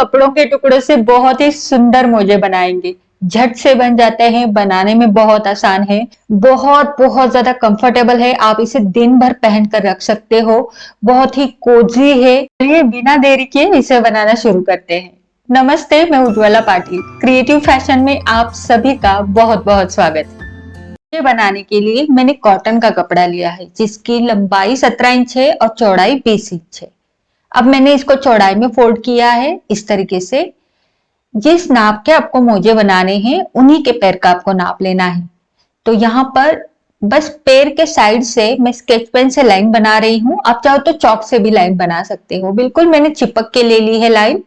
कपड़ों के टुकड़ों से बहुत ही सुंदर मोजे बनाएंगे। झट से बन जाते हैं, बनाने में बहुत आसान है, बहुत बहुत ज्यादा कंफर्टेबल है। आप इसे दिन भर पहन कर रख सकते हो, बहुत ही कोजी है। चलिए बिना देरी के इसे बनाना शुरू करते हैं। नमस्ते, मैं उज्ज्वला पाटिल। क्रिएटिव फैशन में आप सभी का बहुत बहुत स्वागत है। ये बनाने के लिए मैंने कॉटन का कपड़ा लिया है, जिसकी लंबाई 17 इंच है और चौड़ाई 20 इंच है। अब मैंने इसको चौड़ाई में फोल्ड किया है इस तरीके से। जिस नाप के आपको मोजे बनाने हैं उन्हीं के पैर का आपको नाप लेना है। तो यहाँ पर बस पैर के साइड से मैं स्केच पेन से लाइन बना रही हूँ। आप चाहो तो चौक से भी लाइन बना सकते हो। बिल्कुल मैंने चिपक के ले ली है लाइन।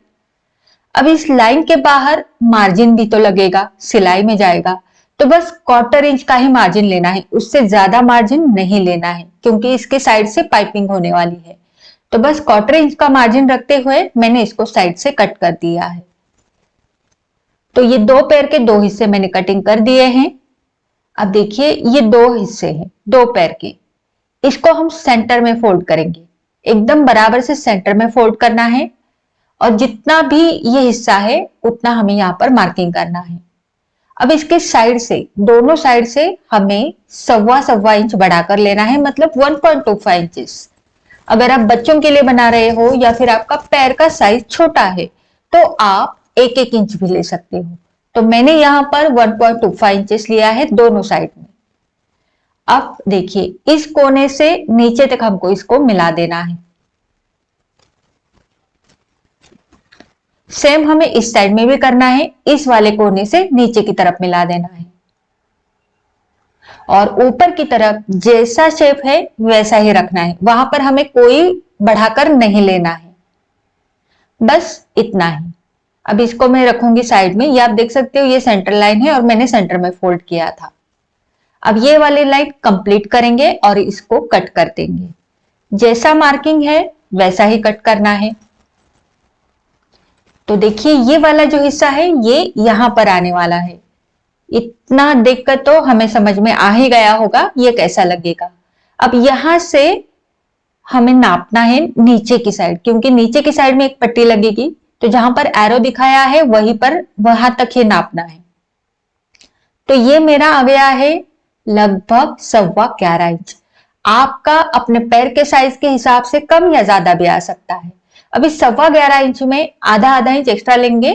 अब इस लाइन के बाहर मार्जिन भी तो लगेगा, सिलाई में जाएगा, तो बस 1/4 इंच का ही मार्जिन लेना है, उससे ज्यादा मार्जिन नहीं लेना है, क्योंकि इसके साइड से पाइपिंग होने वाली है। तो बस 1/4 इंच का मार्जिन रखते हुए मैंने इसको साइड से कट कर दिया है। तो ये दो पैर के दो हिस्से मैंने कटिंग कर दिए हैं। अब देखिए ये दो हिस्से हैं दो पैर के, इसको हम सेंटर में फोल्ड करेंगे। एकदम बराबर से सेंटर में फोल्ड करना है और जितना भी ये हिस्सा है उतना हमें यहाँ पर मार्किंग करना है। अब इसके साइड से, दोनों साइड से हमें 1.25 इंच बढ़ाकर लेना है, मतलब 1.25 इंचेस। अगर आप बच्चों के लिए बना रहे हो या फिर आपका पैर का साइज छोटा है तो आप 1-1 इंच भी ले सकते हो। तो मैंने यहाँ पर 1.25 इंचेस लिया है दोनों साइड में। अब देखिए इस कोने से नीचे तक हमको इसको मिला देना है। सेम हमें इस साइड में भी करना है, इस वाले कोने से नीचे की तरफ मिला देना है और ऊपर की तरफ जैसा शेप है वैसा ही रखना है। वहां पर हमें कोई बढ़ाकर नहीं लेना है, बस इतना ही। अब इसको मैं रखूंगी साइड में। ये आप देख सकते हो ये सेंटर लाइन है और मैंने सेंटर में फोल्ड किया था। अब ये वाली लाइन कंप्लीट करेंगे और इसको कट कर देंगे। जैसा मार्किंग है वैसा ही कट करना है। तो देखिए ये वाला जो हिस्सा है ये यहां पर आने वाला है। इतना देखकर तो हमें समझ में आ ही गया होगा ये कैसा लगेगा। अब यहां से हमें नापना है नीचे की साइड, क्योंकि नीचे की साइड में एक पट्टी लगेगी। तो जहां पर एरो दिखाया है वहीं पर वहां तक ही नापना है। तो ये मेरा आ गया है लगभग 11.25 इंच। आपका अपने पैर के साइज के हिसाब से कम या ज्यादा भी आ सकता है। अब इस 11.25 इंच में आधा इंच एक्स्ट्रा लेंगे,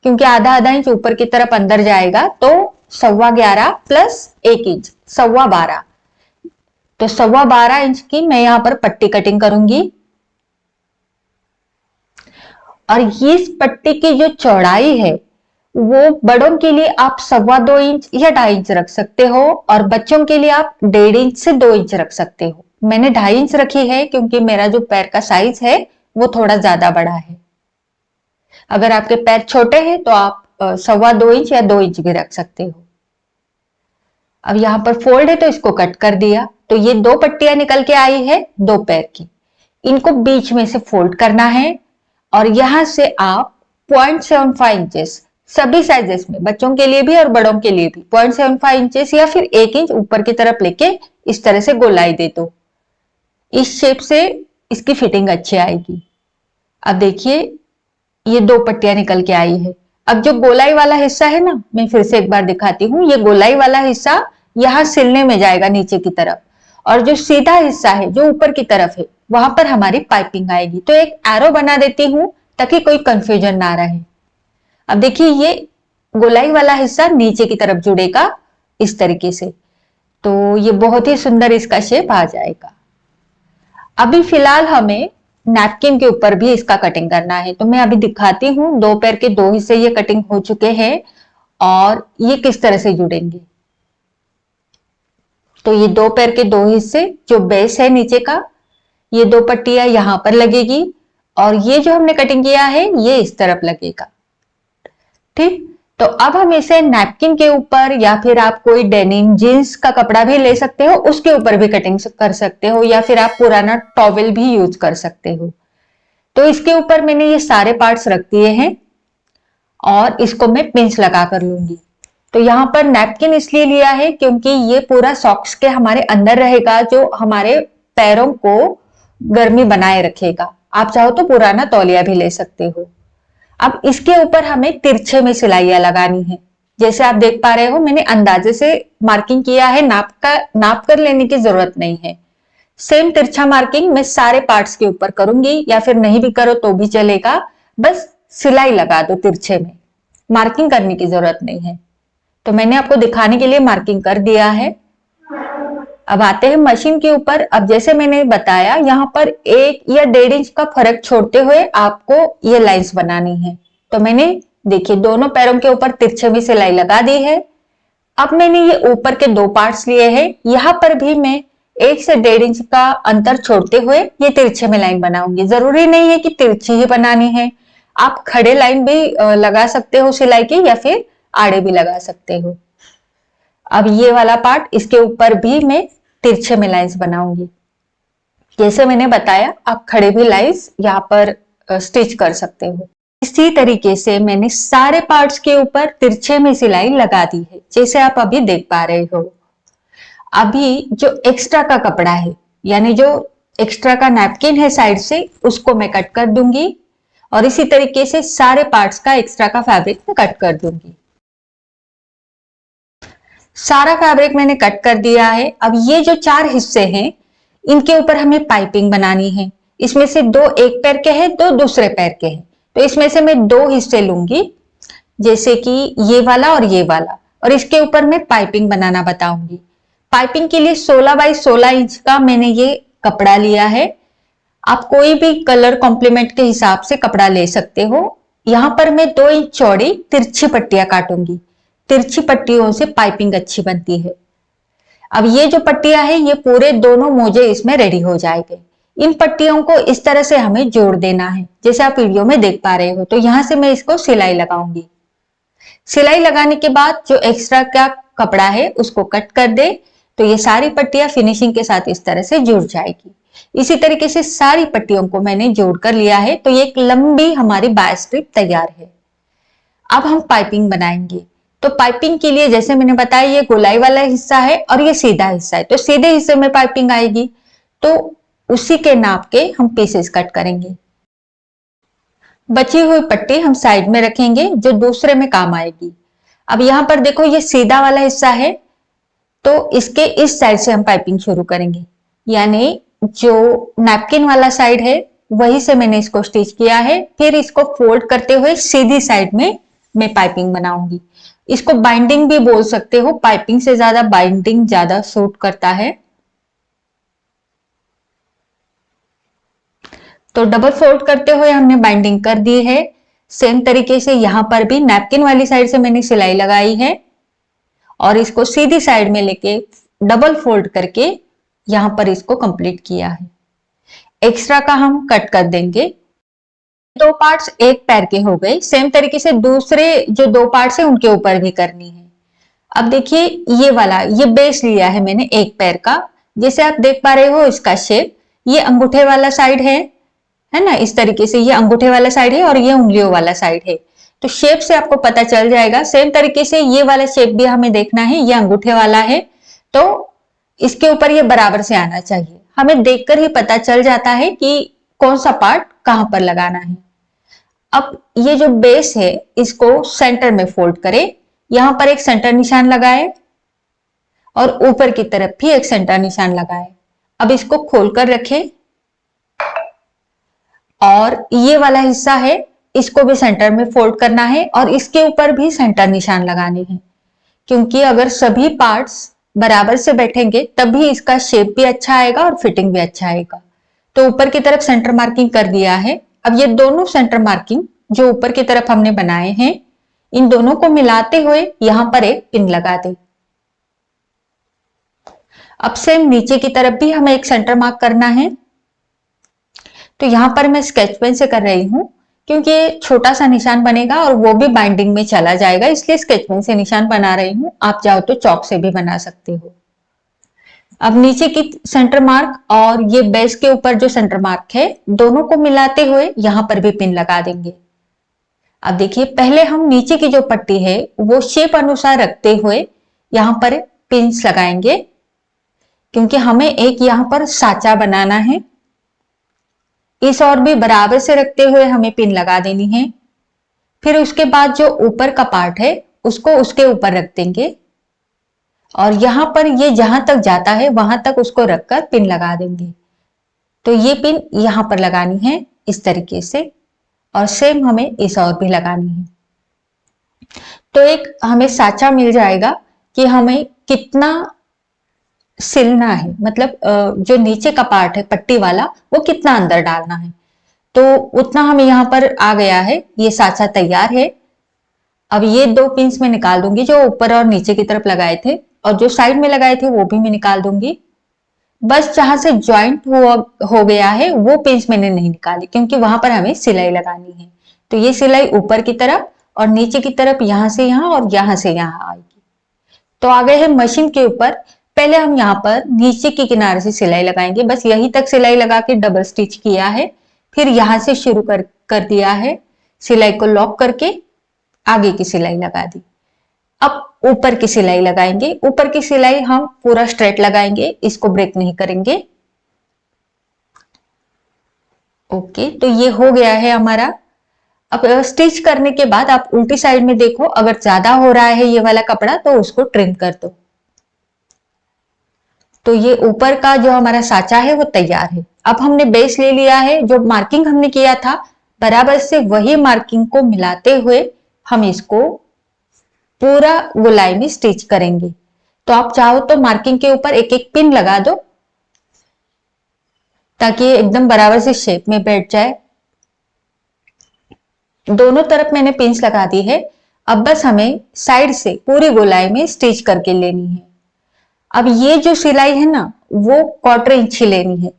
क्योंकि आधा इंच ऊपर की तरफ अंदर जाएगा। तो 11.25 प्लस 1 इंच 12.25। तो 12.25 इंच की मैं यहां पर पट्टी कटिंग करूंगी। और इस पट्टी की जो चौड़ाई है वो बड़ों के लिए आप 2.25 इंच या 2.5 इंच रख सकते हो और बच्चों के लिए आप 1.5 इंच से 2 इंच रख सकते हो। मैंने 2.5 इंच रखी है क्योंकि मेरा जो पैर का साइज है वो थोड़ा ज्यादा बड़ा है। अगर आपके पैर छोटे हैं तो आप 2.25 इंच या 2 इंच भी रख सकते हो। अब यहां पर फोल्ड है तो इसको कट कर दिया। तो ये दो पट्टियां निकल के आई है दो पैर की, इनको बीच में से फोल्ड करना है और यहां से आप 0.75 इंचेस सभी साइजेस में, बच्चों के लिए भी और बड़ों के लिए भी 0.75 इंचेस या फिर 1 इंच ऊपर की तरफ लेके इस तरह से गोलाई दे दो। इस शेप से इसकी फिटिंग अच्छी आएगी। अब देखिए ये दो पट्टियां निकल के आई है। अब जो गोलाई वाला हिस्सा है ना, मैं फिर से एक बार दिखाती हूँ। ये गोलाई वाला हिस्सा यहाँ सिलने में जाएगा नीचे की तरफ, और जो सीधा हिस्सा है जो ऊपर की तरफ है वहां पर हमारी पाइपिंग आएगी। तो एक एरो बना देती हूँ ताकि कोई कंफ्यूजन ना रहे। अब देखिए ये गोलाई वाला हिस्सा नीचे की तरफ जुड़ेगा इस तरीके से। तो ये बहुत ही सुंदर इसका शेप आ जाएगा। अभी फिलहाल हमें नैपकिन के ऊपर भी इसका कटिंग करना है। तो मैं अभी दिखाती हूँ। दो पैर के दो हिस्से ये कटिंग हो चुके हैं और ये किस तरह से जुड़ेंगे। तो ये दो पैर के दो हिस्से, जो बेस है नीचे का, ये दो पट्टियां यहां पर लगेगी और ये जो हमने कटिंग किया है ये इस तरफ लगेगा। ठीक, तो अब हम इसे नैपकिन के ऊपर या फिर आप कोई डेनिम जीन्स का कपड़ा भी ले सकते हो, उसके ऊपर भी कटिंग कर सकते हो, या फिर आप पुराना टॉवेल भी यूज कर सकते हो। तो इसके ऊपर मैंने ये सारे पार्ट्स रख दिए हैं और इसको मैं पिंच लगा कर लूंगी। तो यहाँ पर नैपकिन इसलिए लिया है क्योंकि ये पूरा सॉक्स के हमारे अंदर रहेगा, जो हमारे पैरों को गर्मी बनाए रखेगा। आप चाहो तो पुराना तौलिया भी ले सकते हो। अब इसके ऊपर हमें तिरछे में सिलाइयां लगानी है। जैसे आप देख पा रहे हो, मैंने अंदाजे से मार्किंग किया है, नाप कर लेने की जरूरत नहीं है। सेम तिरछा मार्किंग मैं सारे पार्ट्स के ऊपर करूंगी, या फिर नहीं भी करो तो भी चलेगा, बस सिलाई लगा दो तिरछे में, मार्किंग करने की जरूरत नहीं है। तो मैंने आपको दिखाने के लिए मार्किंग कर दिया है। अब आते हैं मशीन के ऊपर। अब जैसे मैंने बताया, यहाँ पर 1 या 1.5 इंच का फर्क छोड़ते हुए आपको ये लाइंस बनानी है। तो मैंने देखिए दोनों पैरों के ऊपर तिरछे में सिलाई लगा दी है। अब मैंने ये ऊपर के 2 पार्ट्स लिए हैं, यहाँ पर भी मैं 1 से 1.5 इंच का अंतर छोड़ते हुए ये तिरछे में लाइन बनाऊंगी। जरूरी नहीं है कि तिरछी ही बनानी है, आप खड़े लाइन भी लगा सकते हो सिलाई की, या फिर आड़े भी लगा सकते हो। अब ये वाला पार्ट, इसके ऊपर भी मैं तिरछे में लाइंस बनाऊंगी। जैसे मैंने बताया, आप खड़े भी लाइंस यहाँ पर स्टिच कर सकते हो। इसी तरीके से मैंने सारे पार्ट्स के ऊपर तिरछे में सिलाई लगा दी है, जैसे आप अभी देख पा रहे हो। अभी जो एक्स्ट्रा का कपड़ा है, यानी जो एक्स्ट्रा का नैपकिन है साइड से, उसको मैं कट कर दूंगी, और इसी तरीके से सारे पार्ट्स का एक्स्ट्रा का फैब्रिक मैं कट कर दूंगी। सारा फैब्रिक मैंने कट कर दिया है। अब ये जो 4 हिस्से हैं, इनके ऊपर हमें पाइपिंग बनानी है। इसमें से 2 एक पैर के हैं, 2 दूसरे पैर के हैं। तो इसमें से मैं 2 हिस्से लूंगी, जैसे कि ये वाला और ये वाला, और इसके ऊपर मैं पाइपिंग बनाना बताऊंगी। पाइपिंग के लिए 16 बाई 16 इंच का मैंने ये कपड़ा लिया है। आप कोई भी कलर कॉम्प्लीमेंट के हिसाब से कपड़ा ले सकते हो। यहाँ पर मैं 2 इंच चौड़ी तिरछी पट्टियां काटूंगी। तिरछी पट्टियों से पाइपिंग अच्छी बनती है। अब ये जो पट्टियां हैं, ये पूरे दोनों मोजे इसमें रेडी हो जाएंगे। इन पट्टियों को इस तरह से हमें जोड़ देना है, जैसे आप वीडियो में देख पा रहे हो। तो यहां से मैं इसको सिलाई लगाऊंगी। सिलाई लगाने के बाद जो एक्स्ट्रा का कपड़ा है उसको कट कर दे, तो ये सारी पट्टियां फिनिशिंग के साथ इस तरह से जुड़ जाएगी। इसी तरीके से सारी पट्टियों को मैंने जोड़ कर लिया है, तो ये एक लंबी हमारी बाय स्ट्रिप तैयार है। अब हम पाइपिंग बनाएंगे। तो पाइपिंग के लिए जैसे मैंने बताया, ये गोलाई वाला हिस्सा है और ये सीधा हिस्सा है, तो सीधे हिस्से में पाइपिंग आएगी, तो उसी के नाप के हम पीसेस कट करेंगे। बची हुई पट्टी हम साइड में रखेंगे, जो दूसरे में काम आएगी। अब यहां पर देखो, ये सीधा वाला हिस्सा है, तो इसके इस साइड से हम पाइपिंग शुरू करेंगे, यानी जो नैपकिन वाला साइड है वहीं से मैंने इसको स्टिच किया है। फिर इसको फोल्ड करते हुए सीधी साइड में मैं पाइपिंग बनाऊंगी। इसको बाइंडिंग भी बोल सकते हो, पाइपिंग से ज्यादा बाइंडिंग ज्यादा सूट करता है। तो डबल फोल्ड करते हुए हमने बाइंडिंग कर दी है। सेम तरीके से यहां पर भी नैपकिन वाली साइड से मैंने सिलाई लगाई है, और इसको सीधी साइड में लेके डबल फोल्ड करके यहां पर इसको कंप्लीट किया है। एक्स्ट्रा का हम कट कर देंगे। 2 पार्ट्स एक पैर के हो गए। सेम तरीके से दूसरे जो 2 पार्ट्स है उनके ऊपर भी करनी है। अब देखिए, ये वाला, ये बेस लिया है मैंने एक पैर का। जैसे आप देख पा रहे हो, इसका शेप ये अंगूठे वाला साइड है ना, इस तरीके से ये अंगूठे वाला साइड है और ये उंगलियों वाला साइड है। तो शेप से आपको पता चल जाएगा। सेम तरीके से ये वाला शेप भी हमें देखना है, ये अंगूठे वाला है, तो इसके ऊपर ये बराबर से आना चाहिए। हमें देखकर ही पता चल जाता है कि कौन सा पार्ट कहां पर लगाना है। अब ये जो बेस है, इसको सेंटर में फोल्ड करें। यहां पर एक सेंटर निशान लगाए और ऊपर की तरफ भी एक सेंटर निशान लगाए। अब इसको खोलकर रखें, और ये वाला हिस्सा है, इसको भी सेंटर में फोल्ड करना है, और इसके ऊपर भी सेंटर निशान लगाने हैं। क्योंकि अगर सभी पार्ट्स बराबर से बैठेंगे तभी इसका शेप भी अच्छा आएगा और फिटिंग भी अच्छा आएगा। तो ऊपर की तरफ सेंटर मार्किंग कर दिया है। अब ये दोनों सेंटर मार्किंग जो ऊपर की तरफ हमने बनाए हैं, इन दोनों को मिलाते हुए यहां पर एक पिन लगा दें। अब सेम नीचे की तरफ भी हमें एक सेंटर मार्क करना है। तो यहां पर मैं स्केच पेन से कर रही हूं, क्योंकि छोटा सा निशान बनेगा और वो भी बाइंडिंग में चला जाएगा, इसलिए स्केच पेन से निशान बना रही हूं। आप चाहो तो चौक से भी बना सकते हो। अब नीचे की सेंटर मार्क और ये बेस के ऊपर जो सेंटर मार्क है, दोनों को मिलाते हुए यहां पर भी पिन लगा देंगे। अब देखिए, पहले हम नीचे की जो पट्टी है वो शेप अनुसार रखते हुए यहां पर पिन्स लगाएंगे, क्योंकि हमें एक यहां पर साचा बनाना है। इस और भी बराबर से रखते हुए हमें पिन लगा देनी है। फिर उसके बाद जो ऊपर का पार्ट है उसको उसके ऊपर रख देंगे और यहाँ पर ये जहां तक जाता है वहां तक उसको रखकर पिन लगा देंगे। तो ये पिन यहाँ पर लगानी है इस तरीके से और सेम हमें इस और भी लगानी है। तो एक हमें साचा मिल जाएगा कि हमें कितना सिलना है, मतलब जो नीचे का पार्ट है पट्टी वाला वो कितना अंदर डालना है। तो उतना हमें यहाँ पर आ गया है, ये साचा तैयार है। अब ये दो पिंस में निकाल दूंगी जो ऊपर और नीचे की तरफ लगाए थे और जो साइड में लगाए थे वो भी मैं निकाल दूंगी। बस जहां से ज्वाइंट हो गया है वो पिंस मैंने नहीं निकाली क्योंकि वहां पर हमें सिलाई लगानी है। तो ये सिलाई ऊपर की तरफ और नीचे की तरफ यहां से यहां और यहां से यहां आएगी। तो आ गए हैं मशीन के ऊपर। पहले हम यहाँ पर नीचे के किनारे से सिलाई लगाएंगे, बस यहीं तक सिलाई लगा के डबल स्टिच किया है। फिर यहां से शुरू कर दिया है, सिलाई को लॉक करके आगे की सिलाई लगा दी। अब ऊपर की सिलाई लगाएंगे। ऊपर की सिलाई हम पूरा स्ट्रेट लगाएंगे, इसको ब्रेक नहीं करेंगे। ओके, तो ये हो गया है हमारा। अब स्टिच करने के बाद आप उल्टी साइड में देखो, अगर ज्यादा हो रहा है ये वाला कपड़ा तो उसको ट्रिम कर दो। तो ये ऊपर का जो हमारा साचा है वो तैयार है। अब हमने बेस ले लिया है, जो मार्किंग हमने किया था बराबर से वही मार्किंग को मिलाते हुए हम इसको पूरा गोलाई में स्टिच करेंगे। तो आप चाहो तो मार्किंग के ऊपर एक एक पिन लगा दो ताकि एकदम बराबर से शेप में बैठ जाए। दोनों तरफ मैंने पिंस लगा दी है। अब बस हमें साइड से पूरी गोलाई में स्टिच करके लेनी है। अब ये जो सिलाई है ना वो 1/4 इंच लेनी है,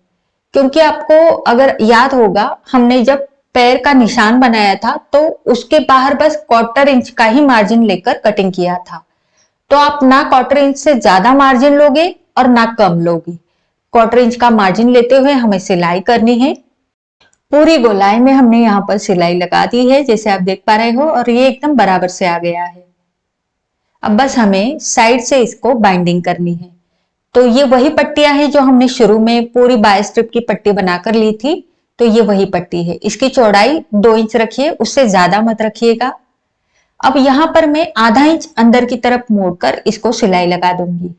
क्योंकि आपको अगर याद होगा हमने जब पैर का निशान बनाया था तो उसके बाहर बस 1/4 इंच का ही मार्जिन लेकर कटिंग किया था। तो आप ना 1/4 इंच से ज्यादा मार्जिन लोगे और ना कम लोगे। 1/4 इंच का मार्जिन लेते हुए हमें सिलाई करनी है। पूरी गोलाई में हमने यहाँ पर सिलाई लगा दी है जैसे आप देख पा रहे हो, और ये एकदम बराबर से आ गया है। अब बस हमें साइड से इसको बाइंडिंग करनी है। तो ये वही पट्टियां हैं जो हमने शुरू में पूरी बाय स्ट्रिप की पट्टी बनाकर ली थी। तो ये वही पट्टी है। इसकी चौड़ाई 2 इंच रखिए, उससे ज्यादा मत रखिएगा। अब यहां पर मैं आधा इंच अंदर की तरफ मोड़कर इसको सिलाई लगा दूंगी।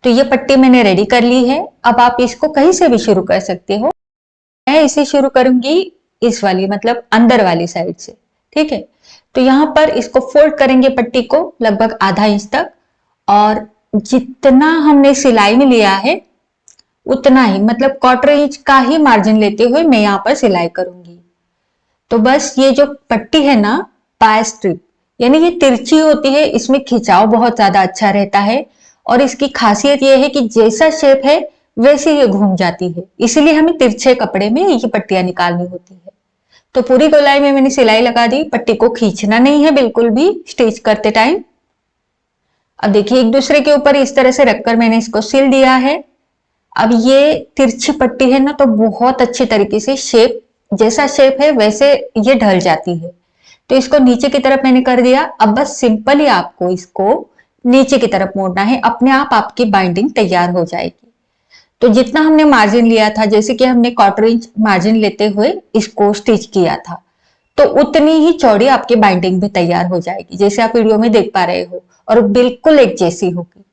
तो ये पट्टी मैंने रेडी कर ली है। अब आप इसको कहीं से भी शुरू कर सकते हो। मैं इसे शुरू करूंगी इस वाली, मतलब अंदर वाली साइड से। ठीक है, तो यहां पर इसको फोल्ड करेंगे पट्टी को लगभग आधा इंच तक, और जितना हमने सिलाई में लिया है उतना ही, मतलब 1/4 इंच का ही मार्जिन लेते हुए मैं यहाँ पर सिलाई करूंगी। तो बस ये जो पट्टी है ना बाय स्ट्रिप, यानी ये तिरछी होती है, इसमें खिंचाव बहुत ज्यादा अच्छा रहता है और इसकी खासियत ये है कि जैसा शेप है वैसे ये घूम जाती है, इसलिए हमें तिरछे कपड़े में ये पट्टियां निकालनी होती है। तो पूरी गोलाई में मैंने सिलाई लगा दी। पट्टी को खींचना नहीं है बिल्कुल भी स्टिच करते टाइम। अब देखिए एक दूसरे के ऊपर इस तरह से रखकर मैंने इसको सिल दिया है। अब ये तिरछी पट्टी है ना तो बहुत अच्छी तरीके से शेप, जैसा शेप है वैसे ये ढल जाती है। तो इसको नीचे की तरफ मैंने कर दिया। अब बस सिंपली आपको इसको नीचे की तरफ मोड़ना है, अपने आप आपकी बाइंडिंग तैयार हो जाएगी। तो जितना हमने मार्जिन लिया था, जैसे कि हमने 1/4 इंच मार्जिन लेते हुए इसको स्टिच किया था, तो उतनी ही चौड़ी आपकी बाइंडिंग भी तैयार हो जाएगी जैसे आप वीडियो में देख पा रहे हो, और बिल्कुल एक जैसी होगी।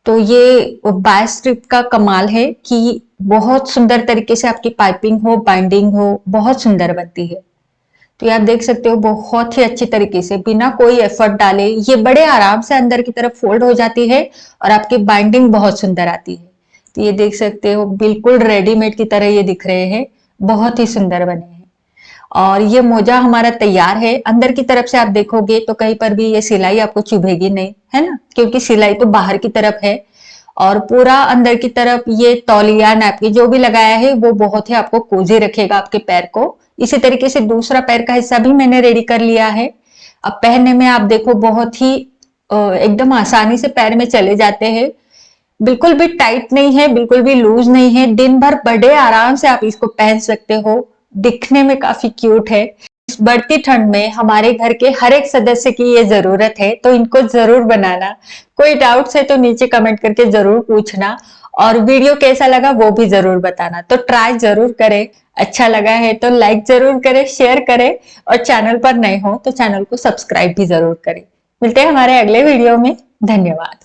तो ये बाय स्ट्रिप का कमाल है कि बहुत सुंदर तरीके से आपकी पाइपिंग हो, बाइंडिंग हो, बहुत सुंदर बनती है। तो आप देख सकते हो बहुत ही अच्छी तरीके से बिना कोई एफर्ट डाले ये बड़े आराम से अंदर की तरफ फोल्ड हो जाती है और आपकी बाइंडिंग बहुत सुंदर आती है। तो ये देख सकते हो बिल्कुल रेडीमेड की तरह ये दिख रहे हैं, बहुत ही सुंदर बने हैं। और ये मोजा हमारा तैयार है। अंदर की तरफ से आप देखोगे तो कहीं पर भी ये सिलाई आपको चुभेगी नहीं, है ना, क्योंकि सिलाई तो बाहर की तरफ है। और पूरा अंदर की तरफ ये तौलिया नैपकिन जो भी लगाया है वो बहुत ही आपको कोजी रखेगा आपके पैर को। इसी तरीके से दूसरा पैर का हिस्सा भी मैंने रेडी कर लिया है। अब पहनने में आप देखो बहुत ही एकदम आसानी से पैर में चले जाते हैं। बिल्कुल भी टाइट नहीं है, बिल्कुल भी लूज नहीं है। दिन भर बड़े आराम से आप इसको पहन सकते हो। दिखने में काफी क्यूट है। इस बढ़ती ठंड में हमारे घर के हर एक सदस्य की ये जरूरत है, तो इनको जरूर बनाना। कोई डाउट्स है तो नीचे कमेंट करके जरूर पूछना। और वीडियो कैसा लगा वो भी जरूर बताना। तो ट्राई जरूर करें, अच्छा लगा है तो लाइक जरूर करें, शेयर करें, और चैनल पर नए हो तो चैनल को सब्सक्राइब भी जरूर करें। मिलते हैं हमारे अगले वीडियो में। धन्यवाद।